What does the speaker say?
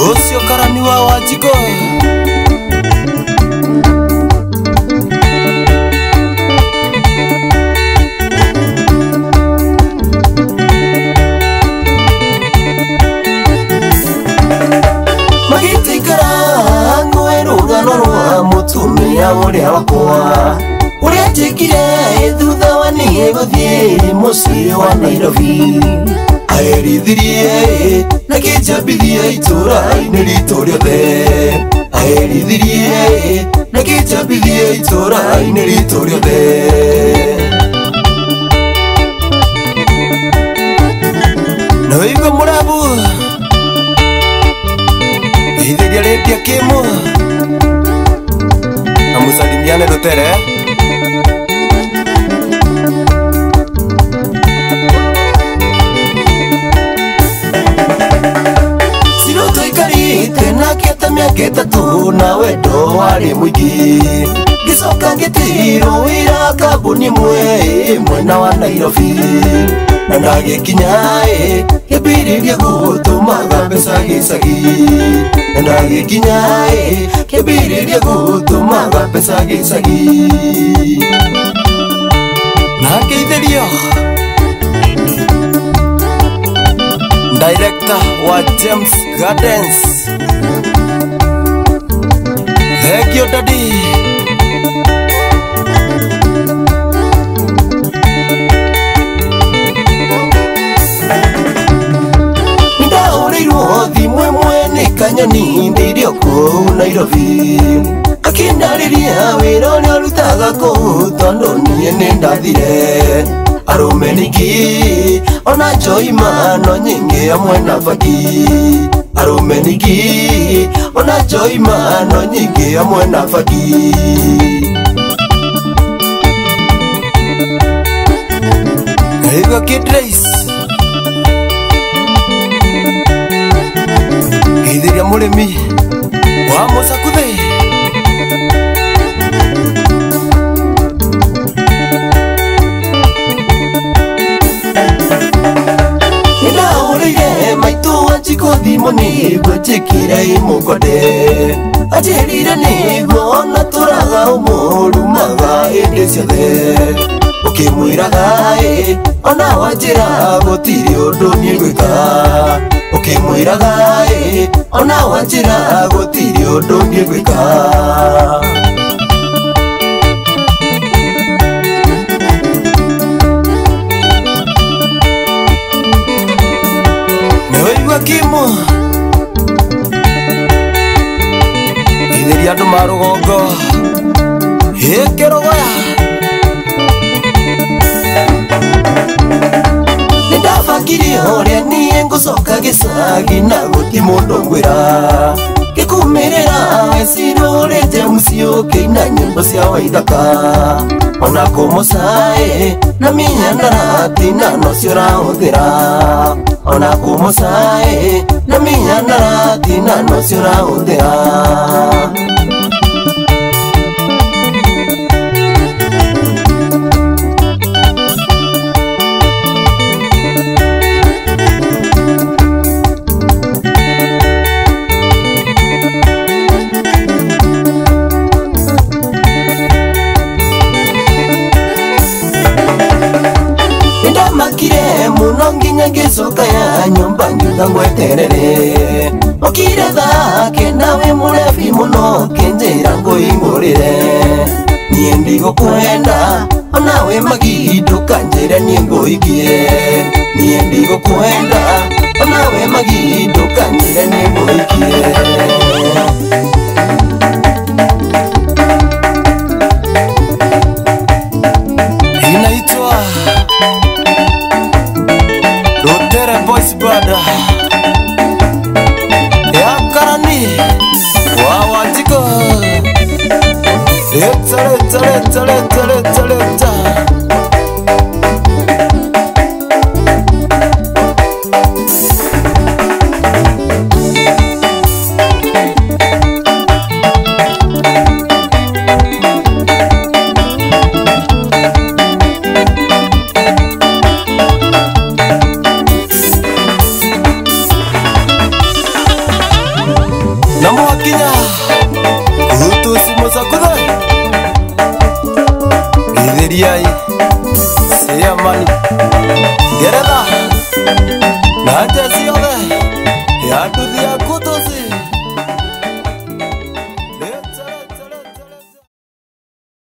Osio karani wa Wanjiko Magitikara ngweru ganoro mutumia uria wakwa uria njikire thutha wa niĩ gũthiĩ mũciĩ wa Nairobi aherithirie na kĩnjambithia itũra-inĩ ritũ rĩothe aherithirie na kĩnjambithia itũra-inĩ ritũ rĩothe na wĩigua mũrabu ihithĩria rĩndia kĩmũ na mũsalimiane Rutere miaka ĩtatũ na wendo warĩ mũingĩ ngĩcoka ngĩtirwo wĩra kambuni ĩmwe mwena wa Nairobi na ndagĩkinya kĩambĩrĩria gũtũmaga mbeca gĩcagi na ndagĩkinya kĩambĩrĩria gũtũmaga mbeca gĩcagi na ngĩithĩrio director wa James Gardens Thank you, Daddy. Ndaũrĩirwo thimũ ĩmwe nĩ kanyoni ndĩirio kũu Nairobi akĩndarĩria wĩra ũrĩa ũrutaga kũu tondũ niĩ nĩ ndathire arũme ningĩ ona njoimano nyingĩ amwe na baki arũme ningĩ ona njoimano nyingĩ amwe na baki Ego Kid Race Gĩithĩria mũrĩmi wa Mũcakuthe Ndaũrĩire maitũ Wanjiko thimũ nĩguo njĩkĩre mũkonde anjĩrire nĩguo ona tũraga ũmũrumaga hĩndĩ ciothe ũkĩmwĩraga ona wanjĩra gũtirĩ ũndũ niĩ ngwĩka ũkĩmwĩraga ona wanjĩra gũtirĩ ũndũ niĩ ngwĩka Kimu Gĩithĩria andũ ma rũgongo Kĩrogoya Nĩndabangire ũrĩa niĩ ngũcoka gĩcagi na gũtirĩ mũndũ ngwĩra ngĩkumĩrĩra wecirwo ũrĩa James ũkĩina nyĩmbo cia Waithaka ona kũmũcaĩ na mĩnyandarati nocio ũrahũthĩra ona kũmũcaĩ na mĩnyandarati nocio ũrahũthĩra Mũno nginya ngĩcoka ya nyũmba ngiuga ngweterere ũkire thake nawe mũrebi mũno kĩnjĩra ngũingũrĩre niĩ ndigũkwenda onawe Magi ndũkanjĩre niĩ ngũikie niĩ ndigũkwenda onawe Magi ndũkanjĩre niĩ ngũikie inaitwa Rutere Boys Brother ya karani wa Wanjiko Leta Kiriai Seyamani Gereda Naja Zio